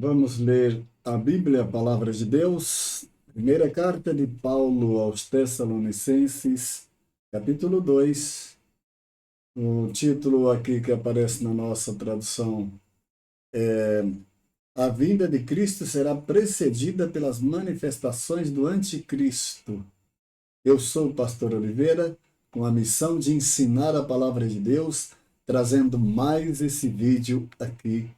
Vamos ler a Bíblia, a Palavra de Deus, primeira carta de Paulo aos Tessalonicenses, capítulo 2. O título aqui que aparece na nossa tradução é A vinda de Cristo será precedida pelas manifestações do Anticristo. Eu sou o pastor Oliveira, com a missão de ensinar a Palavra de Deus, trazendo mais esse vídeo aqui.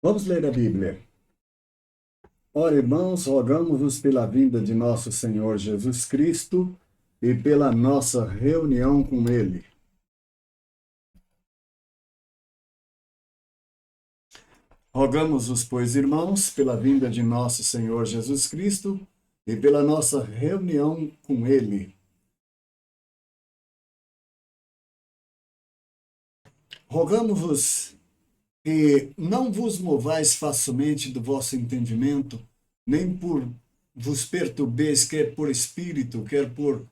Vamos ler a Bíblia. Ora, irmãos, rogamos-vos pela vinda de nosso Senhor Jesus Cristo e pela nossa reunião com Ele. Rogamos-vos, pois, irmãos, pela vinda de nosso Senhor Jesus Cristo e pela nossa reunião com Ele. Rogamos-vos que não vos movais facilmente do vosso entendimento, nem por vos perturbeis, quer por espírito, quer por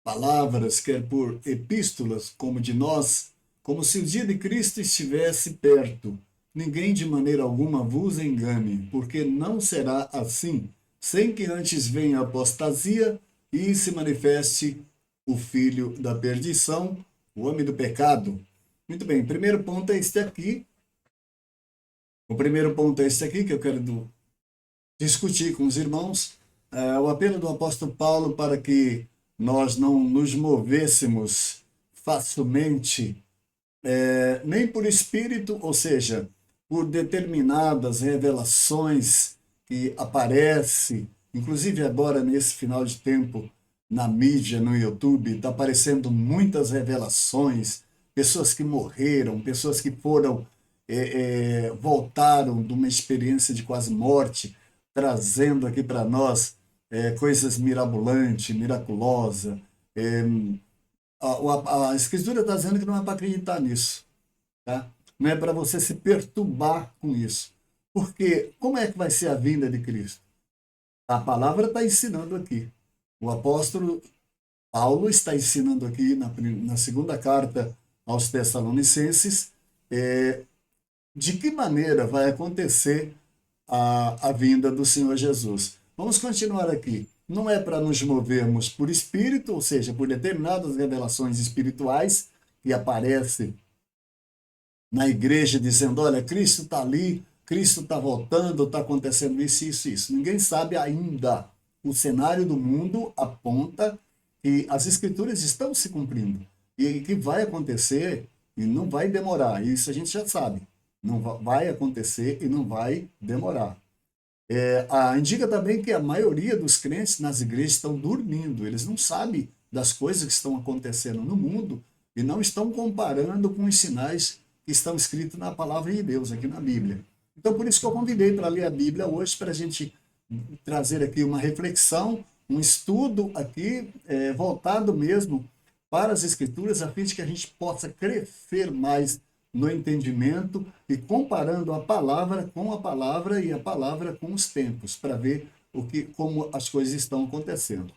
palavras, quer por epístolas, como de nós, como se o dia de Cristo estivesse perto. Ninguém de maneira alguma vos engane, porque não será assim, sem que antes venha a apostasia e se manifeste o filho da perdição, o homem do pecado. Muito bem, o primeiro ponto é este aqui. O primeiro ponto é este aqui que eu quero discutir com os irmãos. O apelo do apóstolo Paulo para que nós não nos movêssemos facilmente, nem por espírito, ou seja, por determinadas revelações que aparecem, inclusive agora nesse final de tempo, na mídia, no YouTube, está aparecendo muitas revelações, pessoas que morreram, pessoas que foram, voltaram de uma experiência de quase morte, trazendo aqui para nós coisas mirabolantes, miraculosas. A Escritura está dizendo que não é para acreditar nisso, tá? Não é para você se perturbar com isso. Porque como é que vai ser a vinda de Cristo? A palavra está ensinando aqui. O apóstolo Paulo está ensinando aqui na segunda carta aos Tessalonicenses de que maneira vai acontecer a vinda do Senhor Jesus. Vamos continuar aqui. Não é para nos movermos por espírito, ou seja, por determinadas revelações espirituais que aparecem na igreja dizendo, olha, Cristo está ali, Cristo está voltando, está acontecendo isso, isso, isso. Ninguém sabe ainda. O cenário do mundo aponta que as escrituras estão se cumprindo e que vai acontecer e não vai demorar. Isso a gente já sabe. Não vai acontecer e não vai demorar. Indica também que a maioria dos crentes nas igrejas estão dormindo. Eles não sabem das coisas que estão acontecendo no mundo e não estão comparando com os sinais que estão escritos na palavra de Deus, aqui na Bíblia. Então, por isso que eu convidei para ler a Bíblia hoje, para a gente trazer aqui uma reflexão, um estudo aqui, voltado mesmo para as Escrituras, a fim de que a gente possa crescer mais no entendimento e comparando a palavra com a palavra e a palavra com os tempos, para ver como as coisas estão acontecendo.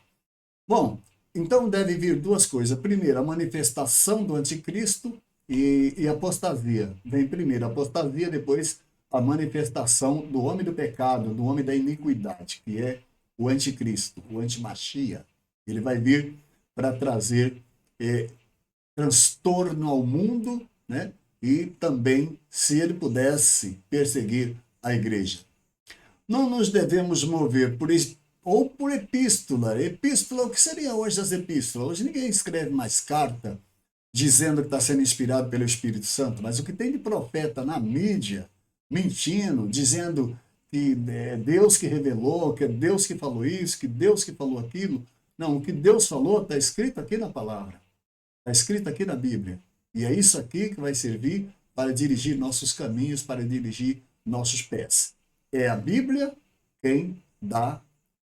Bom, então deve vir duas coisas. Primeiro, a manifestação do anticristo e apostasia. Vem primeiro a apostasia, depois a manifestação do homem do pecado, do homem da iniquidade, que é o anticristo, o antimachia. Ele vai vir para trazer transtorno ao mundo, né? E também, se ele pudesse, perseguir a igreja. Não nos devemos mover ou por epístola. Epístola, o que seria hoje as epístolas? Hoje ninguém escreve mais carta dizendo que está sendo inspirado pelo Espírito Santo, mas o que tem de profeta na mídia, mentindo, dizendo que é Deus que revelou, que é Deus que falou isso, que Deus que falou aquilo. Não, o que Deus falou está escrito aqui na palavra, está escrito aqui na Bíblia. E é isso aqui que vai servir para dirigir nossos caminhos, para dirigir nossos pés. É a Bíblia quem dá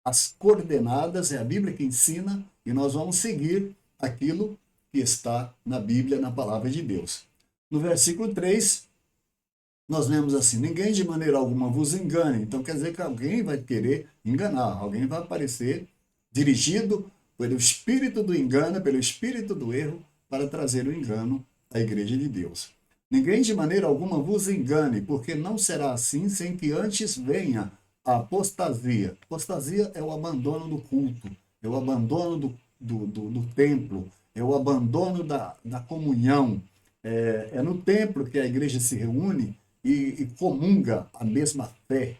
as coordenadas, é a Bíblia que ensina, e nós vamos seguir aquilo que está na Bíblia, na palavra de Deus. No versículo 3, nós lemos assim: ninguém de maneira alguma vos engane. Então quer dizer que alguém vai querer enganar, alguém vai aparecer dirigido pelo espírito do engano, pelo espírito do erro, para trazer o engano à igreja de Deus. Ninguém de maneira alguma vos engane, porque não será assim sem que antes venha a apostasia. Apostasia é o abandono do culto, é o abandono do templo, é o abandono da comunhão. É no templo que a igreja se reúne e comunga a mesma fé.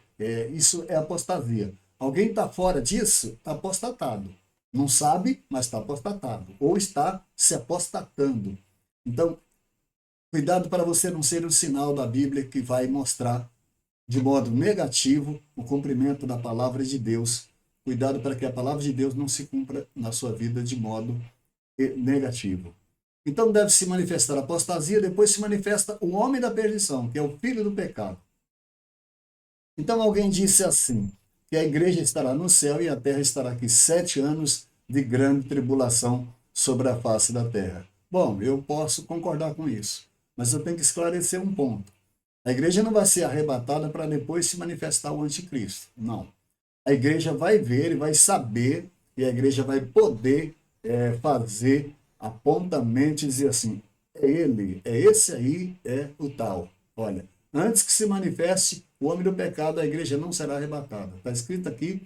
Isso é apostasia. Alguém está fora disso, está apostatado. Não sabe, mas está apostatado. Ou está se apostatando. Então, cuidado para você não ser um sinal da Bíblia que vai mostrar de modo negativo o cumprimento da palavra de Deus. Cuidado para que a palavra de Deus não se cumpra na sua vida de modo negativo. Então deve se manifestar a apostasia, depois se manifesta o homem da perdição, que é o filho do pecado. Então alguém disse assim, que a igreja estará no céu e a terra estará aqui 7 anos de grande tribulação sobre a face da terra. Bom, eu posso concordar com isso, mas eu tenho que esclarecer um ponto. A igreja não vai ser arrebatada para depois se manifestar o anticristo. Não. A igreja vai ver e vai saber, e a igreja vai poder fazer apontamento e dizer assim: é ele, é esse aí, é o tal. Olha, antes que se manifeste o homem do pecado, a igreja não será arrebatada. Está escrito aqui: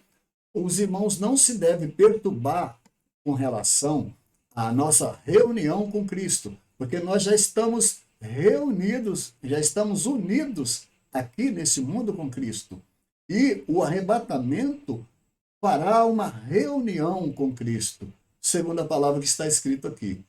os irmãos não se devem perturbar com relação à nossa reunião com Cristo, porque nós já estamos reunidos, já estamos unidos aqui nesse mundo com Cristo. E o arrebatamento fará uma reunião com Cristo, segundo a palavra que está escrito aqui.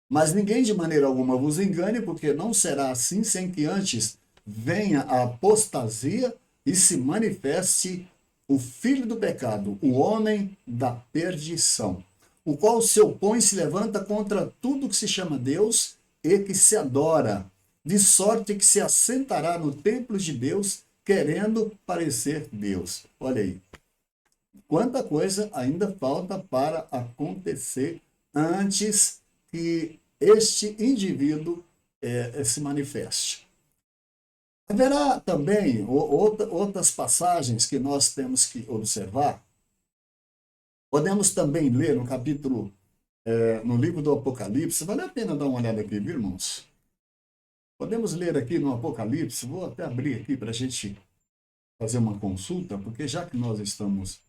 Mas ninguém de maneira alguma vos engane, porque não será assim sem que antes venha a apostasia e se manifeste o filho do pecado, o homem da perdição, o qual se opõe e se levanta contra tudo que se chama Deus e que se adora, de sorte que se assentará no templo de Deus, querendo parecer Deus. Olha aí. Quanta coisa ainda falta para acontecer antes que este indivíduo se manifeste. Haverá também outras passagens que nós temos que observar. Podemos também ler no capítulo, no livro do Apocalipse. Vale a pena dar uma olhada aqui, viu, irmãos? Podemos ler aqui no Apocalipse. Vou até abrir aqui para a gente fazer uma consulta, porque já que nós estamos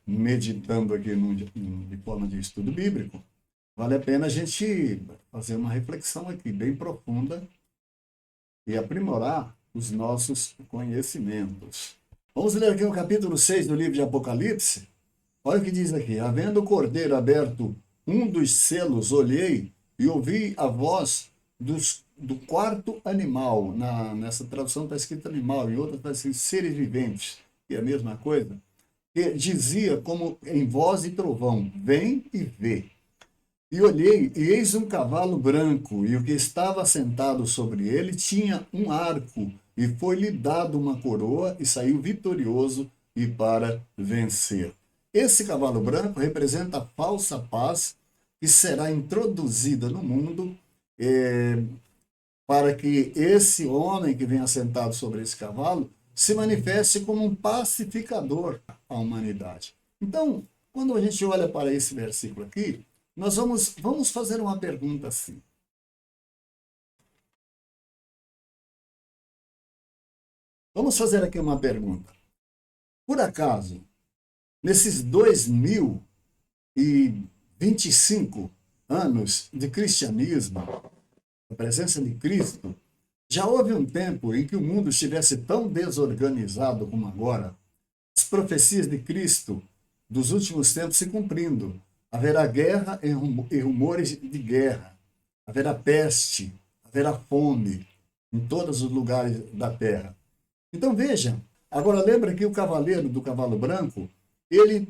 meditando aqui de forma de estudo bíblico, vale a pena a gente fazer uma reflexão aqui bem profunda e aprimorar os nossos conhecimentos. Vamos ler aqui o capítulo 6 do livro de Apocalipse. Olha o que diz aqui: havendo o cordeiro aberto um dos selos, olhei e ouvi a voz do quarto animal. Nessa tradução está escrito animal, em outra está escrito seres viventes, que é a mesma coisa, que dizia como em voz de trovão: vem e vê. E olhei, e eis um cavalo branco, e o que estava sentado sobre ele tinha um arco, e foi-lhe dado uma coroa, e saiu vitorioso e para vencer. Esse cavalo branco representa a falsa paz que será introduzida no mundo, para que esse homem que vem assentado sobre esse cavalo se manifeste como um pacificador à humanidade. Então, quando a gente olha para esse versículo aqui, nós vamos fazer uma pergunta assim. Vamos fazer aqui uma pergunta. Por acaso, nesses 2025 anos de cristianismo, a presença de Cristo, já houve um tempo em que o mundo estivesse tão desorganizado como agora, as profecias de Cristo dos últimos tempos se cumprindo. Haverá guerra e rumores de guerra. Haverá peste, haverá fome em todos os lugares da terra. Então veja, agora lembra que o cavaleiro do cavalo branco, ele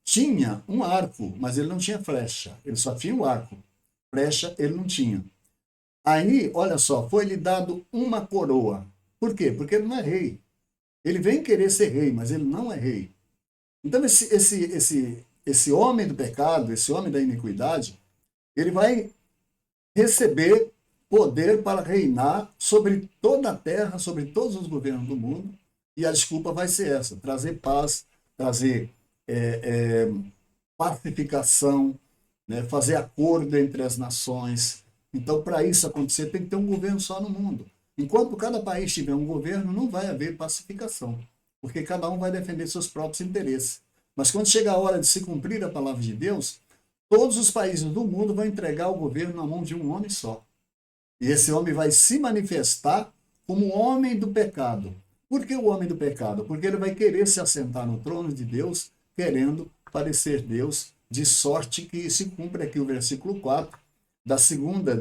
tinha um arco, mas ele não tinha flecha. Ele só tinha o arco. Flecha ele não tinha. Aí, olha só, foi-lhe dado uma coroa. Por quê? Porque ele não é rei. Ele vem querer ser rei, mas ele não é rei. Então esse homem do pecado, esse homem da iniquidade, ele vai receber poder para reinar sobre toda a terra, sobre todos os governos do mundo, e a desculpa vai ser essa: trazer paz, trazer pacificação, né, fazer acordo entre as nações. Então, para isso acontecer, tem que ter um governo só no mundo. Enquanto cada país tiver um governo, não vai haver pacificação, porque cada um vai defender seus próprios interesses. Mas quando chega a hora de se cumprir a palavra de Deus, todos os países do mundo vão entregar o governo na mão de um homem só. E esse homem vai se manifestar como o homem do pecado. Por que o homem do pecado? Porque ele vai querer se assentar no trono de Deus, querendo parecer Deus, de sorte que se cumpre aqui o versículo 4 da segunda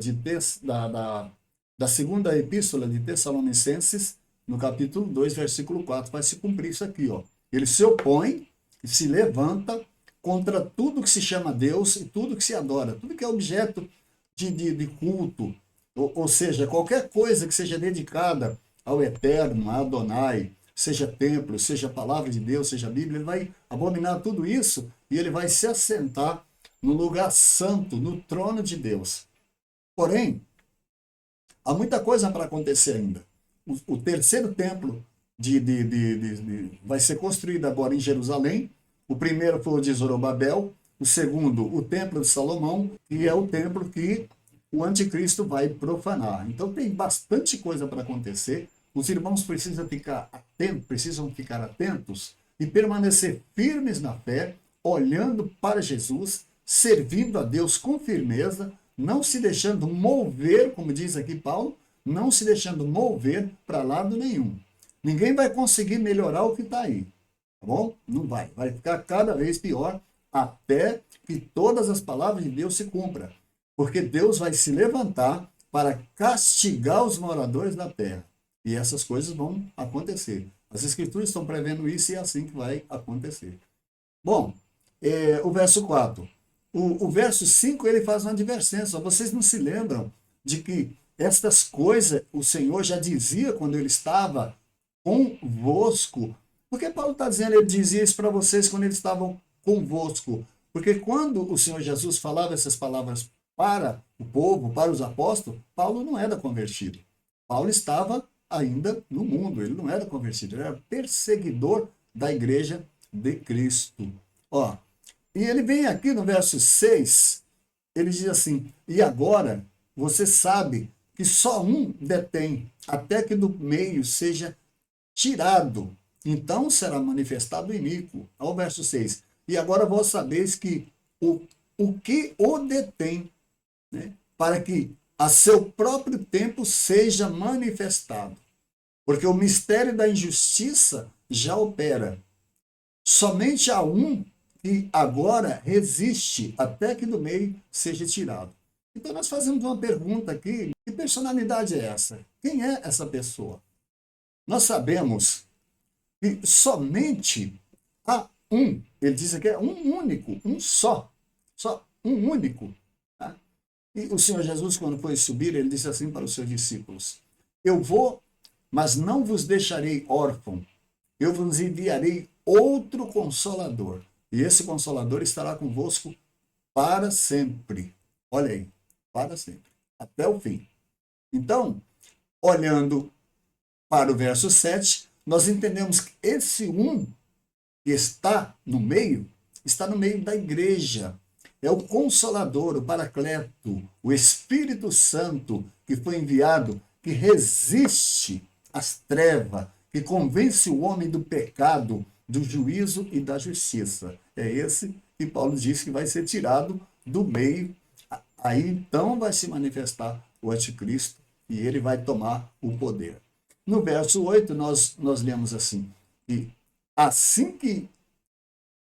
epístola de Tessalonicenses, no capítulo 2, versículo 4, vai se cumprir isso aqui, ó. Ele se opõe, se levanta contra tudo que se chama Deus e tudo que se adora, tudo que é objeto de culto, ou seja, qualquer coisa que seja dedicada ao Eterno, a Adonai, seja templo, seja palavra de Deus, seja Bíblia, ele vai abominar tudo isso e ele vai se assentar no lugar santo, no trono de Deus. Porém, há muita coisa para acontecer ainda. O terceiro templo vai ser construído agora em Jerusalém. O primeiro foi o de Zorobabel, o segundo, o templo de Salomão, e é o templo que o anticristo vai profanar. Então tem bastante coisa para acontecer. Os irmãos precisam ficar atentos e permanecer firmes na fé, olhando para Jesus, servindo a Deus com firmeza, não se deixando mover, como diz aqui Paulo, não se deixando mover para lado nenhum. Ninguém vai conseguir melhorar o que está aí, tá bom? Não vai. Vai ficar cada vez pior até que todas as palavras de Deus se cumpram. Porque Deus vai se levantar para castigar os moradores da terra. E essas coisas vão acontecer. As Escrituras estão prevendo isso e é assim que vai acontecer. Bom, o verso 4. O verso 5, ele faz uma advertência. Vocês não se lembram de que estas coisas o Senhor já dizia quando ele estava convosco? Por que Paulo está dizendo, ele dizia isso para vocês quando eles estavam convosco? Porque quando o Senhor Jesus falava essas palavras para o povo, para os apóstolos, Paulo não era convertido. Paulo estava ainda no mundo, ele não era convertido, ele era perseguidor da igreja de Cristo. Ó, e ele vem aqui no verso 6, ele diz assim: e agora você sabe que só um detém, até que do meio seja tirado, então será manifestado o iníquo. Ao verso 6, e agora vós sabeis que o que o detém, né, para que a seu próprio tempo seja manifestado. Porque o mistério da injustiça já opera. Somente há um que agora resiste até que do meio seja tirado. Então nós fazemos uma pergunta aqui: que personalidade é essa? Quem é essa pessoa? Nós sabemos que somente há um, ele diz aqui, é um único, um só um único. Tá? E o Senhor Jesus, quando foi subir, ele disse assim para os seus discípulos: eu vou, mas não vos deixarei órfão, eu vos enviarei outro Consolador, e esse Consolador estará convosco para sempre. Olha aí, para sempre, até o fim. Então, olhando para o verso 7, nós entendemos que esse um que está no meio da igreja. É o Consolador, o Paracleto, o Espírito Santo que foi enviado, que resiste às trevas, que convence o homem do pecado, do juízo e da justiça. É esse que Paulo diz que vai ser tirado do meio. Aí então vai se manifestar o anticristo e ele vai tomar o poder. No verso 8 nós lemos assim: e assim que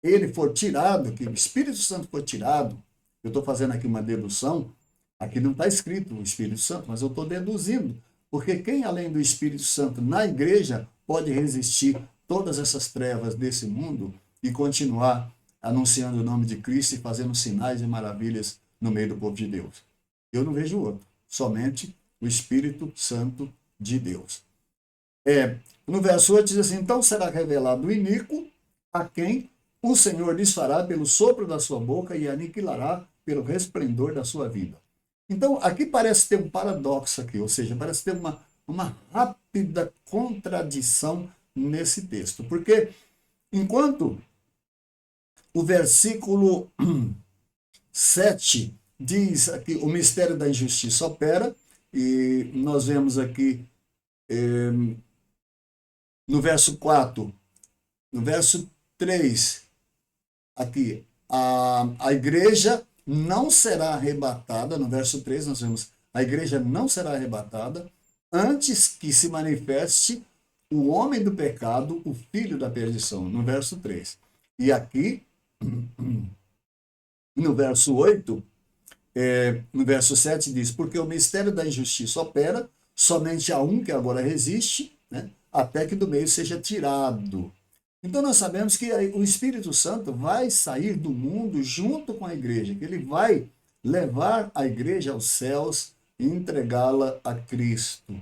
ele for tirado, que o Espírito Santo for tirado, eu estou fazendo aqui uma dedução, aqui não está escrito o Espírito Santo, mas eu estou deduzindo, porque quem além do Espírito Santo na igreja pode resistir todas essas trevas desse mundo e continuar anunciando o nome de Cristo e fazendo sinais e maravilhas no meio do povo de Deus? Eu não vejo outro, somente o Espírito Santo de Deus. No verso 8 diz assim: então será revelado o iníquo, a quem o Senhor desfará pelo sopro da sua boca e aniquilará pelo resplendor da sua vida. Então, aqui parece ter um paradoxo aqui, ou seja, parece ter uma rápida contradição nesse texto. Porque enquanto o versículo 7 diz aqui, o mistério da injustiça opera, e nós vemos aqui no verso 4, no verso 3, aqui, a igreja não será arrebatada, no verso 3 nós vemos, a igreja não será arrebatada antes que se manifeste o homem do pecado, o filho da perdição, no verso 3. E aqui, no verso 8, no verso 7 diz, porque o mistério da injustiça opera, somente há um que agora resiste, né, até que do meio seja tirado. Então nós sabemos que o Espírito Santo vai sair do mundo junto com a igreja, que ele vai levar a igreja aos céus e entregá-la a Cristo.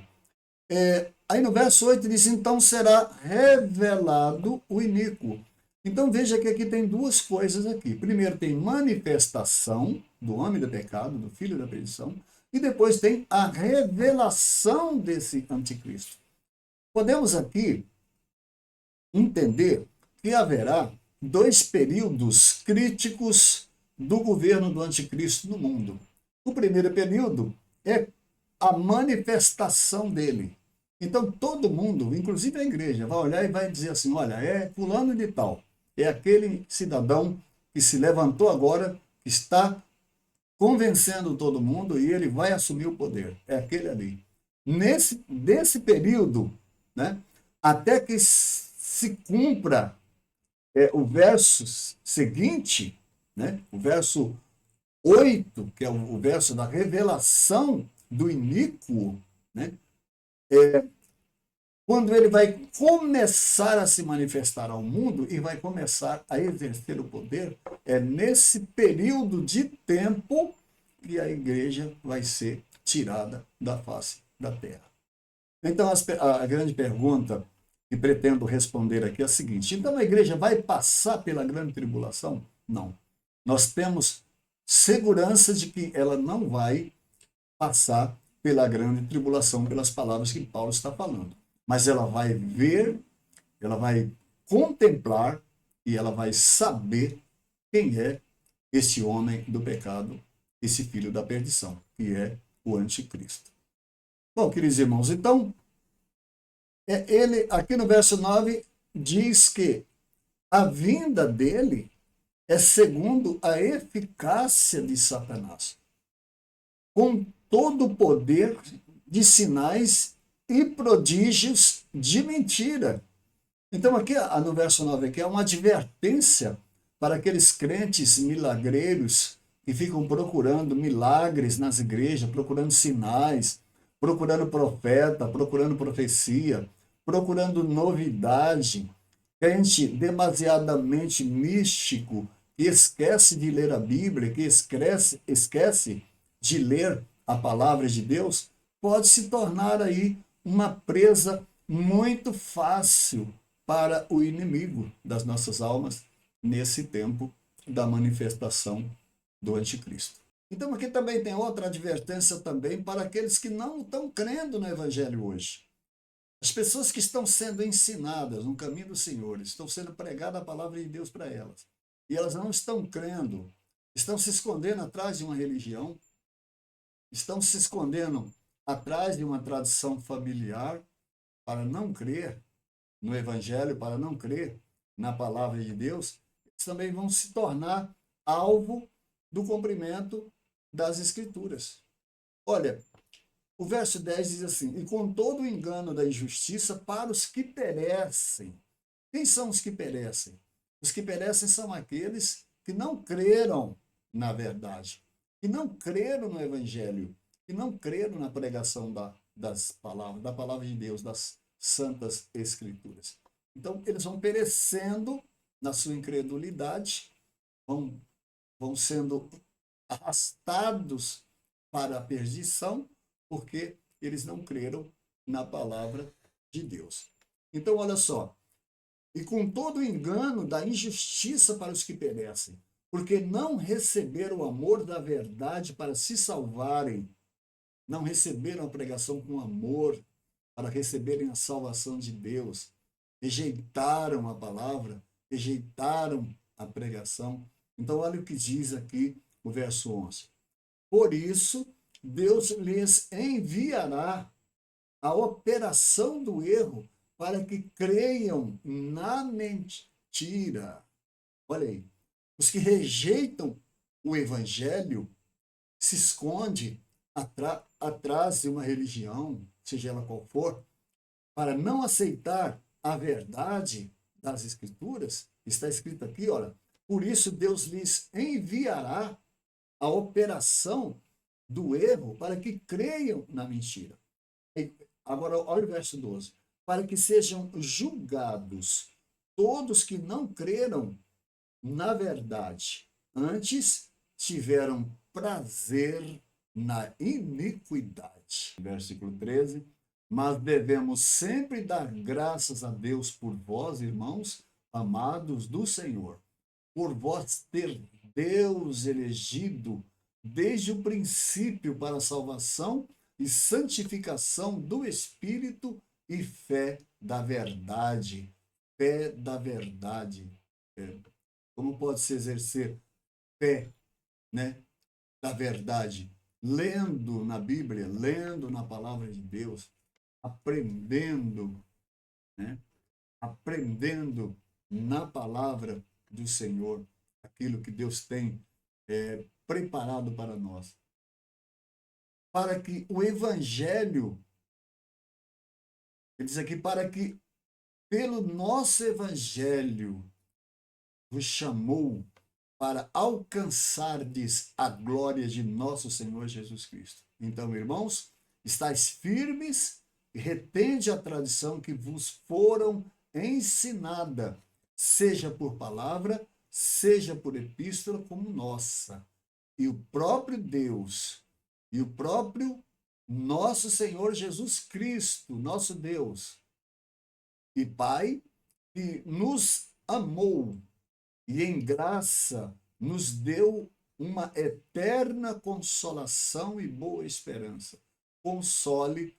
Aí no verso 8 diz, então será revelado o iníquo. Então veja que aqui tem duas coisas aqui. Primeiro tem manifestação do homem do pecado, do filho da perdição, e depois tem a revelação desse anticristo. Podemos aqui entender que haverá dois períodos críticos do governo do anticristo no mundo. O primeiro período é a manifestação dele. Então todo mundo, inclusive a igreja, vai olhar e vai dizer assim, olha, é fulano de tal, é aquele cidadão que se levantou agora, que está convencendo todo mundo e ele vai assumir o poder. É aquele ali. Nesse período, né, até que se cumpra o verso seguinte, né, o verso 8, que é o verso da revelação do iníquo, né, quando ele vai começar a se manifestar ao mundo e vai começar a exercer o poder, é nesse período de tempo que a igreja vai ser tirada da face da terra. Então, a grande pergunta que pretendo responder aqui é a seguinte: então a igreja vai passar pela grande tribulação? Não. Nós temos segurança de que ela não vai passar pela grande tribulação, pelas palavras que Paulo está falando. Mas ela vai ver, ela vai contemplar e ela vai saber quem é esse homem do pecado, esse filho da perdição, que é o anticristo. Bom, queridos irmãos, então, ele aqui no verso 9 diz que a vinda dele é segundo a eficácia de Satanás, com todo o poder de sinais e prodígios de mentira. Então aqui no verso 9 aqui é uma advertência para aqueles crentes milagreiros que ficam procurando milagres nas igrejas, procurando sinais, procurando profeta, procurando profecia, procurando novidade. Crente demasiadamente místico, que esquece de ler a Bíblia, que esquece de ler a palavra de Deus, pode se tornar aí uma presa muito fácil para o inimigo das nossas almas nesse tempo da manifestação do anticristo. Então aqui também tem outra advertência também para aqueles que não estão crendo no evangelho hoje. As pessoas que estão sendo ensinadas no caminho do Senhor, estão sendo pregada a palavra de Deus para elas, e elas não estão crendo, estão se escondendo atrás de uma religião, estão se escondendo atrás de uma tradição familiar para não crer no evangelho, para não crer na palavra de Deus, eles também vão se tornar alvo do cumprimento das escrituras. Olha, o verso 10 diz assim, e com todo o engano da injustiça para os que perecem. Quem são os que perecem? Os que perecem são aqueles que não creram na verdade, que não creram no evangelho, que não creram na pregação das palavras, da palavra de Deus, das santas escrituras. Então, eles vão perecendo na sua incredulidade, vão sendo arrastados para a perdição, porque eles não creram na palavra de Deus. Então, olha só, e com todo o engano da injustiça para os que perecem. porque não receberam o amor da verdade para se salvarem, não receberam a pregação com amor para receberem a salvação de Deus, rejeitaram a palavra, rejeitaram a pregação. Então, olha o que diz aqui o verso 11. Por isso, Deus lhes enviará a operação do erro para que creiam na mentira. Olha aí, os que rejeitam o evangelho se esconde atrás de uma religião, seja ela qual for, para não aceitar a verdade das Escrituras. Está escrito aqui, olha, por isso Deus lhes enviará a operação do erro para que creiam na mentira. Agora, olha o verso 12. Para que sejam julgados todos que não creram na verdade, antes tiveram prazer na iniquidade. Versículo 13. Mas devemos sempre dar graças a Deus por vós, irmãos, amados do Senhor, por vós ter Deus elegido desde o princípio para a salvação e santificação do Espírito e fé da verdade. Fé da verdade. Como pode se exercer fé, né, da verdade? Lendo na Bíblia, lendo na palavra de Deus, aprendendo, né, aprendendo na palavra do Senhor aquilo que Deus tem preparado para nós. Para que o Evangelho, ele diz aqui, para que pelo nosso Evangelho vos chamou para alcançardes a glória de nosso Senhor Jesus Cristo. Então, irmãos, estáis firmes e retende a tradição que vos foram ensinada, seja por palavra, seja por epístola, como nossa. E o próprio Deus, e o próprio nosso Senhor Jesus Cristo, nosso Deus e Pai, que nos amou e em graça nos deu uma eterna consolação e boa esperança. Console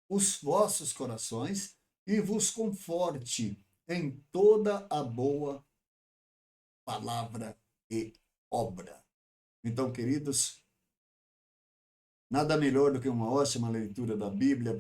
os vossos corações e vos conforte em toda a boa palavra e obra. Então, queridos, nada melhor do que uma ótima leitura da Bíblia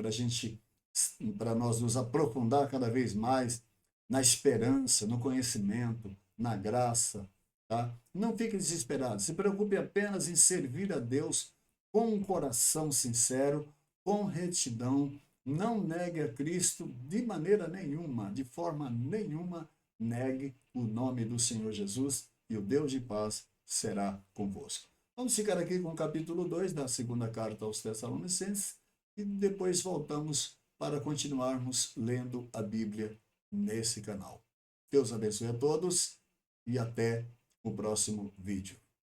para nós nos aprofundar cada vez mais na esperança, no conhecimento, na graça, tá? Não fique desesperado, se preocupe apenas em servir a Deus com um coração sincero, com retidão. Não negue a Cristo de maneira nenhuma, de forma nenhuma, negue o nome do Senhor Jesus e o Deus de paz será convosco. Vamos ficar aqui com o capítulo 2 da segunda carta aos Tessalonicenses e depois voltamos para continuarmos lendo a Bíblia nesse canal. Deus abençoe a todos e até o próximo vídeo.